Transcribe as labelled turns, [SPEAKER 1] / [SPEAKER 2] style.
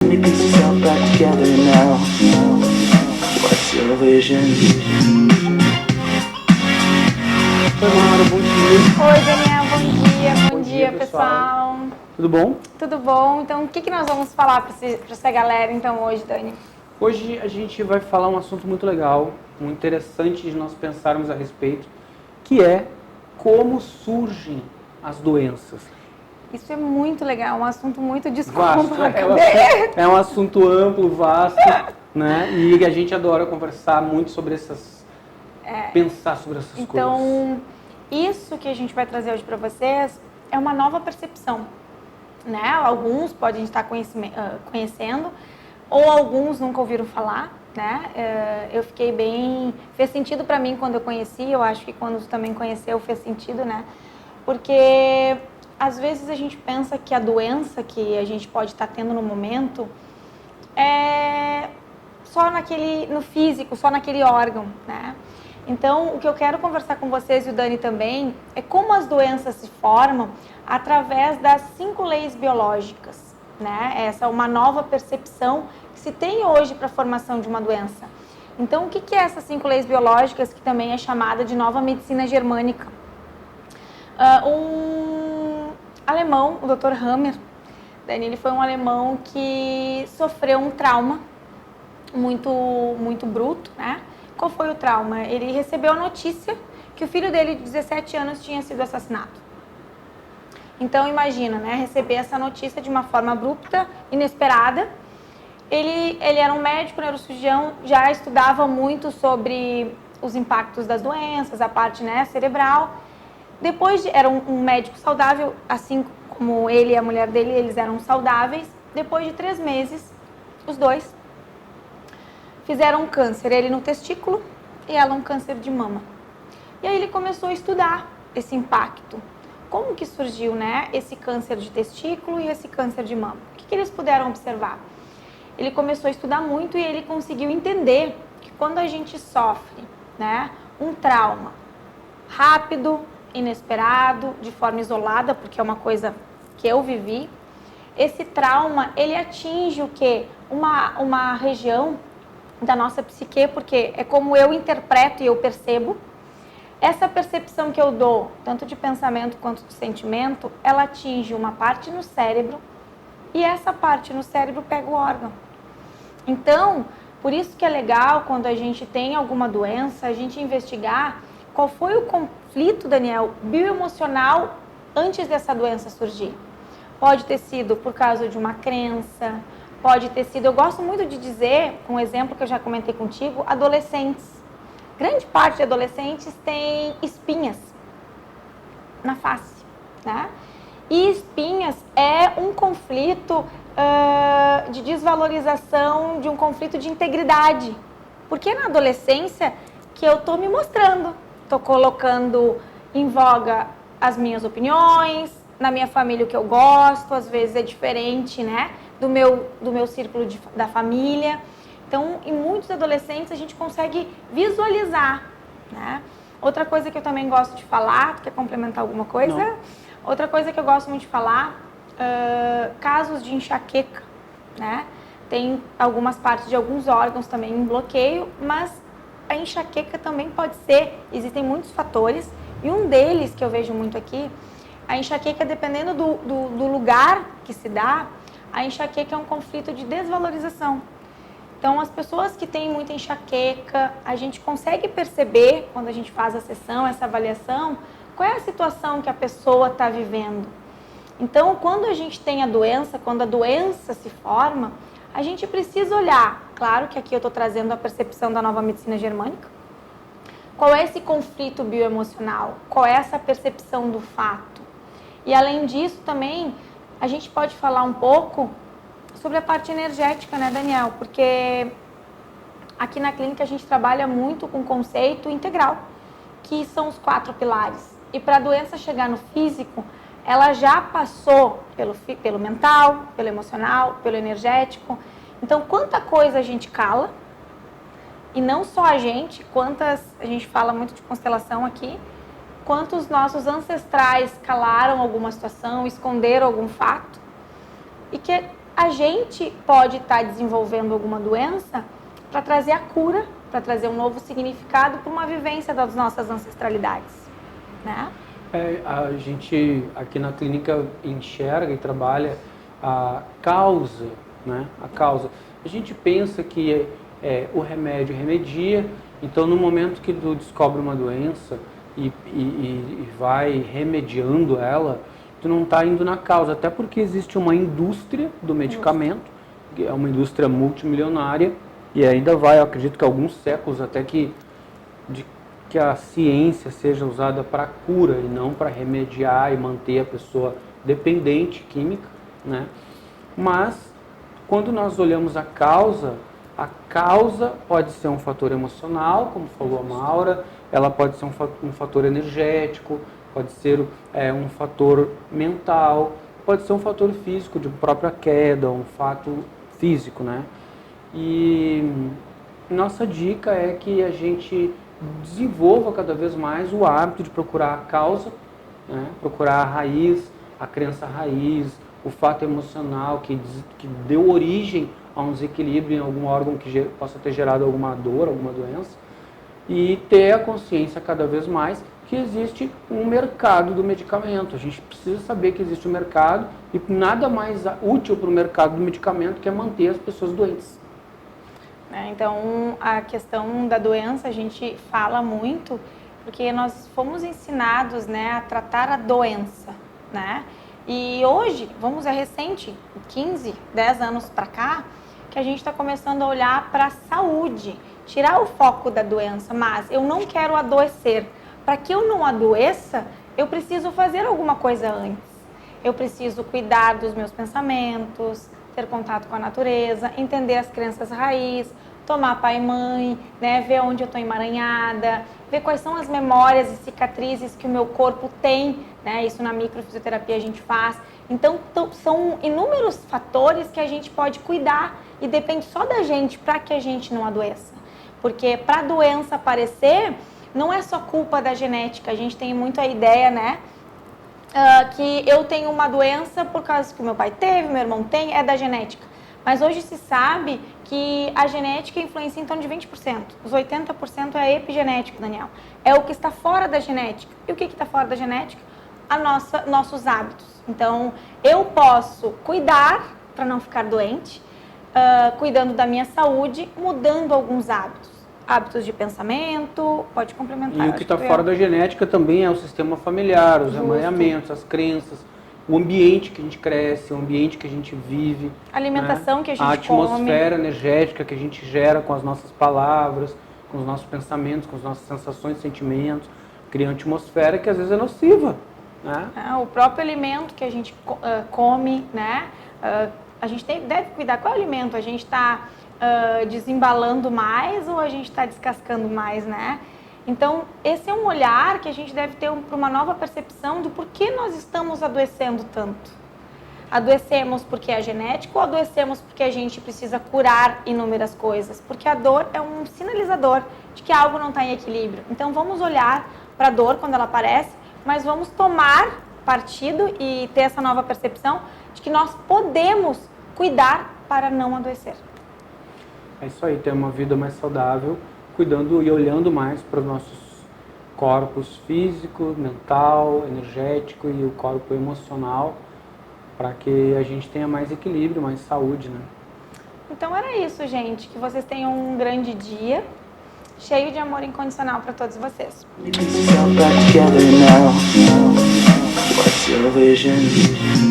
[SPEAKER 1] Let me piece yourself back together now. What's your vision?
[SPEAKER 2] Oi, Mara, bom dia.
[SPEAKER 3] Oi, Daniel, bom
[SPEAKER 2] Bom
[SPEAKER 3] dia,
[SPEAKER 2] dia,
[SPEAKER 3] pessoal.
[SPEAKER 2] Tudo bom?
[SPEAKER 3] Tudo bom? Então, o que nós vamos falar para essa galera, então, hoje, Dani?
[SPEAKER 2] Hoje a gente vai falar um assunto muito legal, muito interessante de nós pensarmos a respeito, que é como surgem as doenças.
[SPEAKER 3] Isso é muito legal, um assunto muito
[SPEAKER 2] Vasto, é um assunto amplo, vasto, né? E a gente adora conversar muito sobre pensar sobre essas coisas.
[SPEAKER 3] Então, isso que a gente vai trazer hoje para vocês é uma nova percepção, né? Alguns podem estar conhecendo, ou alguns nunca ouviram falar, né? Eu fiquei bem... Fez sentido para mim quando eu conheci, eu acho que quando tu também conheceu fez sentido, né? Porque às vezes a gente pensa que a doença que a gente pode estar tendo no momento é só no físico, só naquele órgão, né? Então, o que eu quero conversar com vocês e o Dani também é como as doenças se formam através das 5 leis biológicas, né? Essa é uma nova percepção que se tem hoje para a formação de uma doença. Então, o que é essas 5 leis biológicas, que também é chamada de nova medicina germânica? Um alemão, o Dr. Hammer, Dani, ele foi um alemão que sofreu um trauma muito bruto, né? Qual foi o trauma? Ele recebeu a notícia que o filho dele de 17 anos tinha sido assassinado. Então, imagina, né? Receber essa notícia de uma forma abrupta, inesperada. Ele era um médico, neurocirurgião, já estudava muito sobre os impactos das doenças, a parte, né, cerebral. Era um médico saudável, assim como ele e a mulher dele, eles eram saudáveis. Depois de 3 meses, os dois fizeram um câncer, ele no testículo e ela um câncer de mama. E aí ele começou a estudar esse impacto. Como que surgiu, né, esse câncer de testículo e esse câncer de mama? O que eles puderam observar? Ele começou a estudar muito e ele conseguiu entender que quando a gente sofre, né, um trauma rápido, inesperado, de forma isolada, porque é uma coisa que eu vivi, esse trauma, ele atinge o quê? Uma região da nossa psique, porque é como eu interpreto e eu percebo. Essa percepção que eu dou, tanto de pensamento quanto de sentimento, ela atinge uma parte no cérebro e essa parte no cérebro pega o órgão. Então, por isso que é legal quando a gente tem alguma doença, a gente investigar qual foi o conflito, Daniel, bioemocional antes dessa doença surgir. Pode ter sido por causa de uma crença, pode ter sido, eu gosto muito de dizer, um exemplo que eu já comentei contigo, adolescentes. Grande parte de adolescentes tem espinhas na face, né? E espinhas é um conflito de desvalorização, de um conflito de integridade. Porque na adolescência que eu tô me mostrando, tô colocando em voga as minhas opiniões, na minha família o que eu gosto, às vezes é diferente, né, do meu círculo da família. Então, em muitos adolescentes a gente consegue visualizar, né? Outra coisa que eu também gosto de falar, tu quer complementar alguma coisa?
[SPEAKER 2] Não.
[SPEAKER 3] Outra coisa que eu gosto muito de falar, casos de enxaqueca, né? Tem algumas partes de alguns órgãos também em bloqueio, mas a enxaqueca também pode ser, existem muitos fatores, e um deles que eu vejo muito aqui, a enxaqueca, dependendo do lugar que se dá, a enxaqueca é um conflito de desvalorização. Então, as pessoas que têm muita enxaqueca, a gente consegue perceber, quando a gente faz a sessão, essa avaliação, qual é a situação que a pessoa está vivendo. Então, quando a gente tem a doença, quando a doença se forma, a gente precisa olhar. Claro que aqui eu estou trazendo a percepção da nova medicina germânica. Qual é esse conflito bioemocional? Qual é essa percepção do fato? E, além disso, também, a gente pode falar um pouco sobre a parte energética, né, Daniel? Porque aqui na clínica a gente trabalha muito com o conceito integral, que são os 4 pilares. E para a doença chegar no físico, ela já passou pelo mental, pelo emocional, pelo energético. Então, quanta coisa a gente cala, e não só a gente fala muito de constelação aqui, quantos nossos ancestrais calaram alguma situação, esconderam algum fato, e que a gente pode estar desenvolvendo alguma doença para trazer a cura, para trazer um novo significado para uma vivência das nossas ancestralidades, né?
[SPEAKER 2] A gente aqui na clínica enxerga e trabalha a causa, né? A causa. A gente pensa que o remédio remedia, então no momento que tu descobre uma doença e vai remediando ela, tu não está indo na causa, até porque existe uma indústria do medicamento, que é uma indústria multimilionária, e ainda vai, eu acredito que alguns séculos até que a ciência seja usada para cura e não para remediar e manter a pessoa dependente química, né? Mas quando nós olhamos a causa pode ser um fator emocional, como falou a Maura, ela pode ser um fator energético, pode ser um fator mental, pode ser um fator físico, de própria queda, um fato físico, né? E nossa dica é que a gente desenvolva cada vez mais o hábito de procurar a causa, né? Procurar a raiz, a crença raiz, o fato emocional que deu origem a um desequilíbrio em algum órgão que possa ter gerado alguma dor, alguma doença, e ter a consciência cada vez mais que existe um mercado do medicamento. A gente precisa saber que existe um mercado e nada mais útil para o mercado do medicamento que é manter as pessoas doentes.
[SPEAKER 3] Então, a questão da doença a gente fala muito porque nós fomos ensinados, né, a tratar a doença, né? E hoje, recente, 15, 10 anos para cá, que a gente está começando a olhar para a saúde, tirar o foco da doença, mas eu não quero adoecer. Para que eu não adoeça, eu preciso fazer alguma coisa antes. Eu preciso cuidar dos meus pensamentos, ter contato com a natureza, entender as crenças raiz, tomar pai e mãe, né, ver onde eu estou emaranhada, ver quais são as memórias e cicatrizes que o meu corpo tem, né, isso na microfisioterapia a gente faz. Então, são inúmeros fatores que a gente pode cuidar e depende só da gente para que a gente não adoeça. Porque para a doença aparecer, não é só culpa da genética, a gente tem muito a ideia, né, que eu tenho uma doença por causa que o meu pai teve, meu irmão tem, é da genética. Mas hoje se sabe que a genética influencia em torno de 20%. Os 80% é epigenético, Daniel. É o que está fora da genética. E o que está fora da genética? Nossos hábitos. Então, eu posso cuidar para não ficar doente, cuidando da minha saúde, mudando alguns hábitos. Hábitos de pensamento, pode complementar.
[SPEAKER 2] E o que está fora da genética também é o sistema familiar, os emaranhamentos, as crenças, o ambiente que a gente cresce, o ambiente que a gente vive.
[SPEAKER 3] A alimentação, né? Que a gente
[SPEAKER 2] come. A atmosfera
[SPEAKER 3] come.
[SPEAKER 2] Energética que a gente gera com as nossas palavras, com os nossos pensamentos, com as nossas sensações e sentimentos. Cria uma atmosfera que às vezes é nociva, né?
[SPEAKER 3] O próprio alimento que a gente come, né? A gente deve cuidar. Qual é o alimento? A gente está desembalando mais ou a gente está descascando mais, né? Então, esse é um olhar que a gente deve ter para uma nova percepção do porquê nós estamos adoecendo tanto. Adoecemos porque é genético ou adoecemos porque a gente precisa curar inúmeras coisas? Porque a dor é um sinalizador de que algo não está em equilíbrio. Então, vamos olhar para a dor quando ela aparece, mas vamos tomar partido e ter essa nova percepção de que nós podemos cuidar para não adoecer.
[SPEAKER 2] É isso aí, ter uma vida mais saudável, cuidando e olhando mais para os nossos corpos físico, mental, energético e o corpo emocional, para que a gente tenha mais equilíbrio, mais saúde, né?
[SPEAKER 3] Então era isso, gente. Que vocês tenham um grande dia, cheio de amor incondicional para todos vocês.
[SPEAKER 1] Piece yourself back together now. What's your vision?